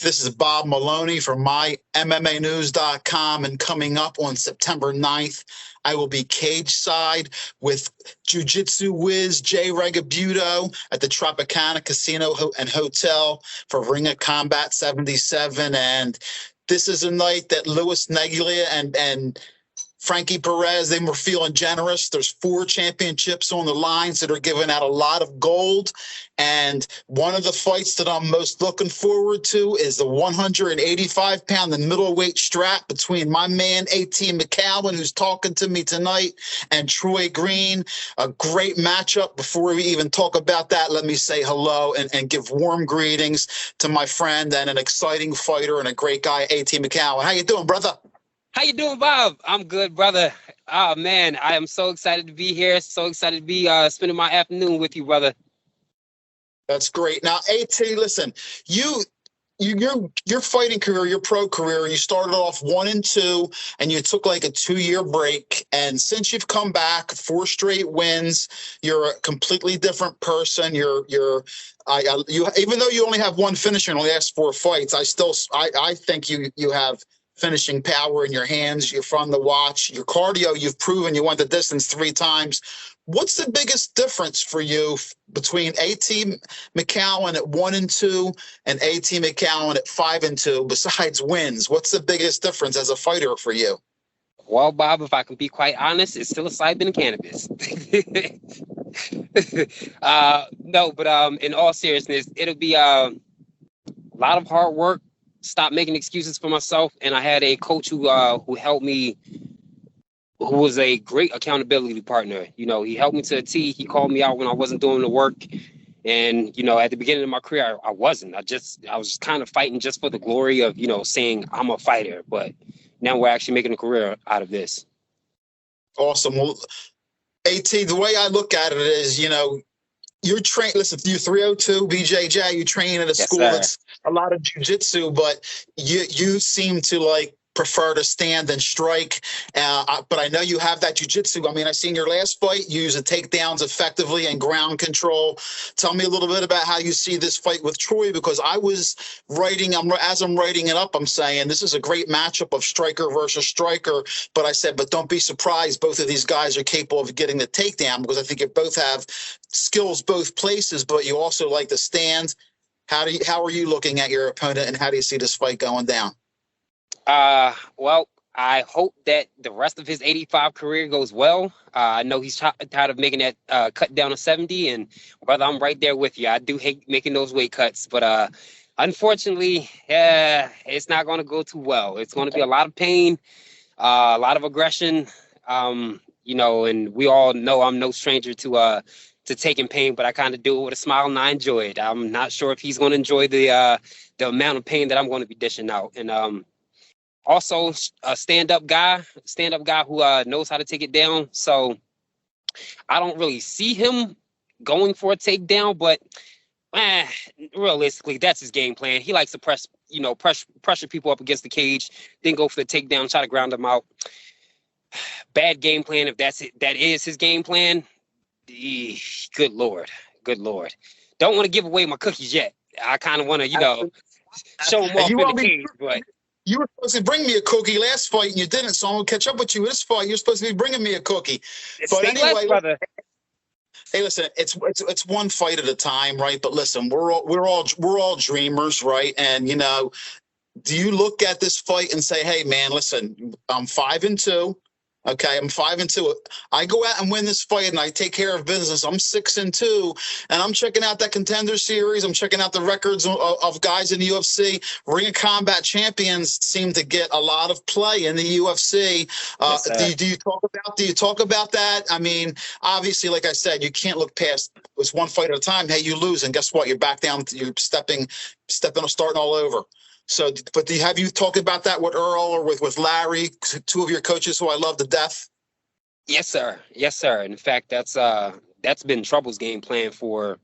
This is Bob Maloney from MyMMAnews.com, and coming up on September 9th, I will be cage side with Jiu-Jitsu whiz Jay Regabuto at the Tropicana Casino and Hotel for Ring of Combat 77. And this is a night that Louis Neglia and Frankie Perez, they were feeling generous. There's 4 championships on the lines that are giving out a lot of gold. And one of the fights that I'm most looking forward to is the 185-pound, the middleweight strap between my man, A.T. McCowin, who's talking to me tonight, and Troy Green. A great matchup. Before we even talk about that, let me say hello and give warm greetings to my friend and an exciting fighter and a great guy, A.T. McCowin. How you doing, brother? How you doing, Bob? I'm good, brother. Oh, man, I am so excited to be here. So excited to be spending my afternoon with you, brother. That's great. Now, AT, listen, your fighting career, your pro career, you started off 1-2, and you took like a 2-year break. And since you've come back, 4 straight wins, you're a completely different person. You even though you only have 1 finisher in the last 4 fights, I think you have finishing power in your hands. You're fun to watch. Your cardio, you've proven you went the distance 3 times. What's the biggest difference for you between A.T. McCowin at 1-2 and A.T. McCowin at 5-2 besides wins? What's the biggest difference as a fighter for you? Well, Bob, if I can be quite honest, it's still aside than cannabis. No, but in all seriousness, it'll be a lot of hard work. Stop making excuses for myself, and I had a coach who helped me, who was a great accountability partner. You know, he helped me to a T. He called me out when I wasn't doing the work, and you know, at the beginning of my career, I wasn't. I was kind of fighting just for the glory of, you know, saying I'm a fighter. But now we're actually making a career out of this. Awesome. Well, AT, the way I look at it is, you know, you're trained. Listen, you're 302 BJJ. You train at a school that's a lot of jiu-jitsu, but you seem to like prefer to stand and strike. But I know you have that jiu-jitsu. I mean, I seen your last fight. You use the takedowns effectively and ground control. Tell me a little bit about how you see this fight with Troy, because I was writing, as I'm writing it up, I'm saying this is a great matchup of striker versus striker. But I said, but don't be surprised. Both of these guys are capable of getting the takedown, because I think you both have skills both places, but you also like to stand. How are you looking at your opponent, and how do you see this fight going down? Well, I hope that the rest of his 85 career goes well. I know he's tired of making that cut down to 70, and brother, I'm right there with you. I do hate making those weight cuts, but unfortunately, it's not going to go too well. It's going to be a lot of pain, a lot of aggression, you know, and we all know I'm no stranger to taking pain, but I kind of do it with a smile, and I enjoy it. I'm not sure if he's going to enjoy the amount of pain that I'm going to be dishing out. And also a stand-up guy who knows how to take it down. So I don't really see him going for a takedown, but realistically, that's his game plan. He likes to pressure people up against the cage, then go for the takedown, try to ground them out. Bad game plan if that is his game plan. Good Lord. Don't want to give away my cookies yet. I kind of want to, show them off in the cage, but you were supposed to bring me a cookie last fight, and you didn't, so I'm going to catch up with you this fight. You're supposed to be bringing me a cookie. But anyway, brother. Hey, listen, it's one fight at a time, right? But listen, we're all dreamers, right? And, you know, do you look at this fight and say, hey, man, listen, I'm 5-2. Okay, I'm 5-2. I go out and win this fight, and I take care of business. I'm 6-2, and I'm checking out that Contender Series. I'm checking out the records of guys in the UFC. Ring of Combat champions seem to get a lot of play in the UFC. Yes, do you talk about that? I mean, obviously, like I said, you can't look past it's one fight at a time. Hey, you lose, and guess what? You're back down. You're starting all over. So, but have you talked about that with Earl or with Larry, 2 of your coaches who I love to death? Yes, sir. In fact, that's been Trouble's game plan for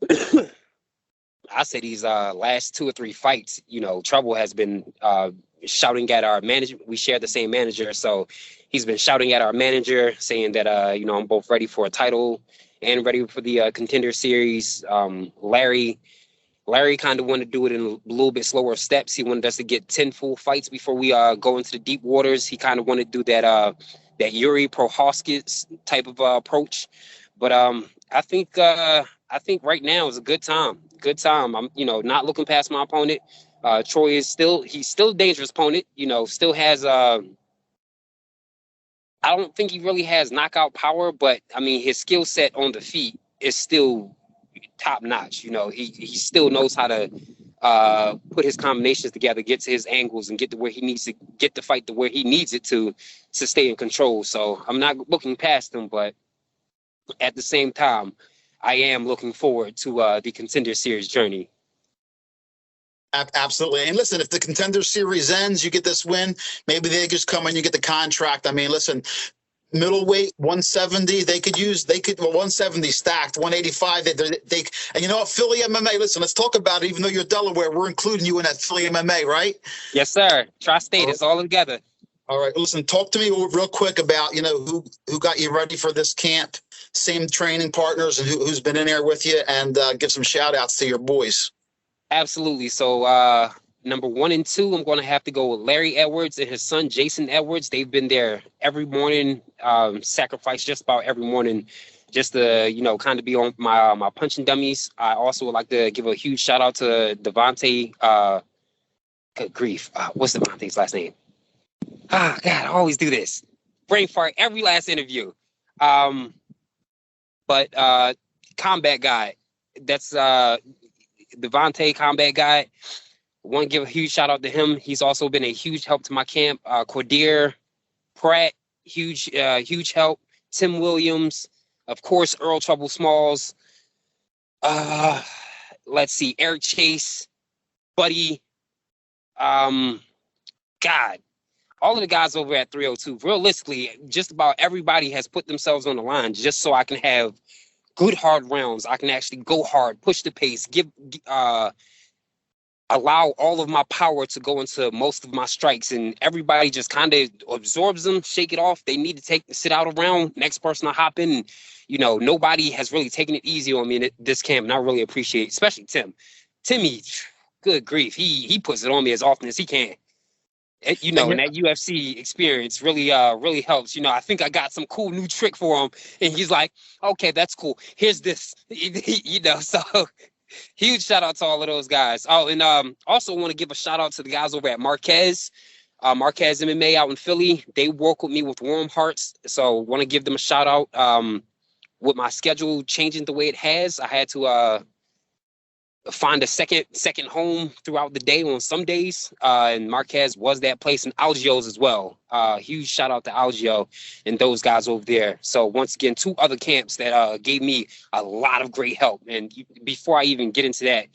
I say these last 2 or 3 fights. You know, Trouble has been shouting at our manager. We share the same manager, so he's been shouting at our manager, saying that I'm both ready for a title and ready for the Contender Series. Larry Larry kind of wanted to do it in a little bit slower steps. He wanted us to get 10 full fights before we go into the deep waters. He kind of wanted to do that Yuri Prohaskis type of approach. But I think right now is a good time. Good time. I'm not looking past my opponent. Troy is still a dangerous opponent. Still has I don't think he really has knockout power, but I mean his skill set on the feet is still top notch. He still knows how to put his combinations together, get to his angles, and get to where he needs to get the fight to where he needs it to stay in control. So I'm not looking past him, but at the same time, I am looking forward to the Contender Series journey. Absolutely. And listen, if the Contender Series ends, you get this win, maybe they just come and you get the contract. I mean, listen, middleweight 170, they could 170 stacked, 185. They and you know what, Philly MMA, listen, let's talk about it. Even though you're Delaware, we're including you in that Philly MMA, right? Yes, sir. Tri-State, it's all together. All right. Listen, talk to me real quick about, who got you ready for this camp, same training partners, and who's been in there with you, and give some shout outs to your boys. Absolutely. So number 1 and 2, I'm going to have to go with Larry Edwards and his son, Jason Edwards. They've been there every morning, sacrifice just about every morning, just to, kind of be on my punching dummies. I also would like to give a huge shout out to Devontae. Good grief. What's Devontae's last name? God, I always do this. Brain fart every last interview. But combat guy, that's Devontae, combat guy. Want to give a huge shout out to him. He's also been a huge help to my camp. Cordier Pratt, huge help. Tim Williams, of course, Earl Trouble Smalls. Let's see, Eric Chase, Buddy. God, all of the guys over at 302. Realistically, just about everybody has put themselves on the line just so I can have good hard rounds. I can actually go hard, push the pace, allow all of my power to go into most of my strikes, and everybody just kind of absorbs them, shake it off. They need to sit out a round. Next person to hop in. Nobody has really taken it easy on me in this camp, and I really appreciate, especially Tim. Timmy, good grief, he puts it on me as often as he can. And that UFC experience really helps. I think I got some cool new trick for him, and he's like, okay, that's cool. Here's this, so huge shout out to all of those guys. Oh, and also want to give a shout out to the guys over at Marquez MMA out in Philly. They work with me with warm hearts, so want to give them a shout out. With my schedule changing the way it has, I had to find a second home throughout the day on some days, and Marquez was that place, and Algio's as well. Huge shout out to Algio and those guys over there. So once again, 2 other camps that gave me a lot of great help. And before I even get into that,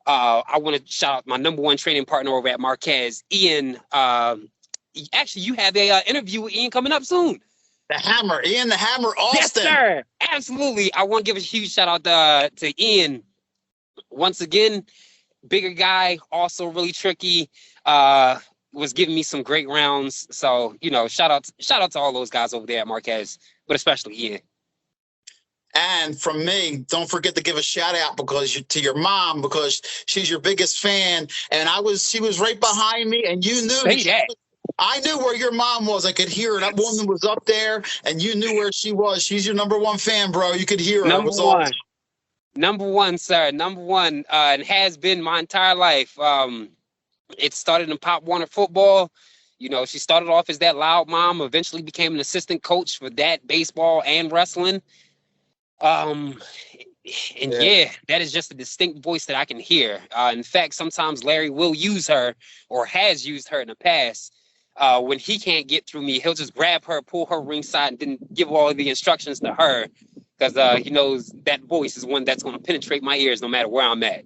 I want to shout out my number 1 training partner over at Marquez, Ian. Actually, you have a interview with Ian coming up soon. The Hammer, Ian the Hammer Austin. Yes, sir. Absolutely. I want to give a huge shout out to Ian. Once again, bigger guy, also really tricky, was giving me some great rounds. So, shout out to all those guys over there at Marquez, but especially Ian. And from me, don't forget to give a shout out to your mom, because she's your biggest fan. And she was right behind me, and you knew that. I knew where your mom was. I could hear her. That woman was up there, and you knew where she was. She's your number 1 fan, bro. You could hear her. Number 1. Number 1, sir. Number 1, and has been my entire life. It started in Pop Warner football. She started off as that loud mom, eventually became an assistant coach for that baseball and wrestling. That is just a distinct voice that I can hear. In fact, sometimes Larry will use her, or has used her in the past. When he can't get through me, he'll just grab her, pull her ringside, and then give all of the instructions to her. Because he knows that voice is one that's going to penetrate my ears no matter where I'm at.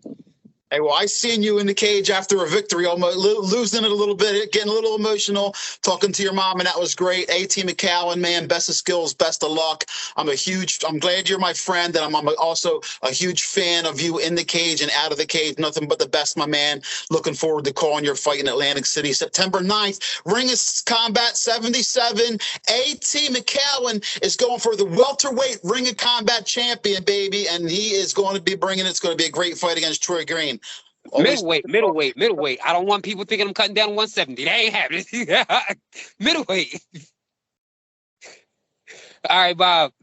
Hey, well, I seen you in the cage after a victory, almost losing it a little bit, getting a little emotional, talking to your mom, and that was great. A.T. McCowin, man, best of skills, best of luck. I'm glad you're my friend, and I'm also a huge fan of you in the cage and out of the cage. Nothing but the best, my man. Looking forward to calling your fight in Atlantic City, September 9th. Ring of Combat 77. A.T. McCowin is going for the welterweight Ring of Combat champion, baby, and he is going to be it's going to be a great fight against Troy Green. fine. Always Middleweight. I don't want people thinking I'm cutting down to 170. That ain't happening. Middleweight. All right, Bob.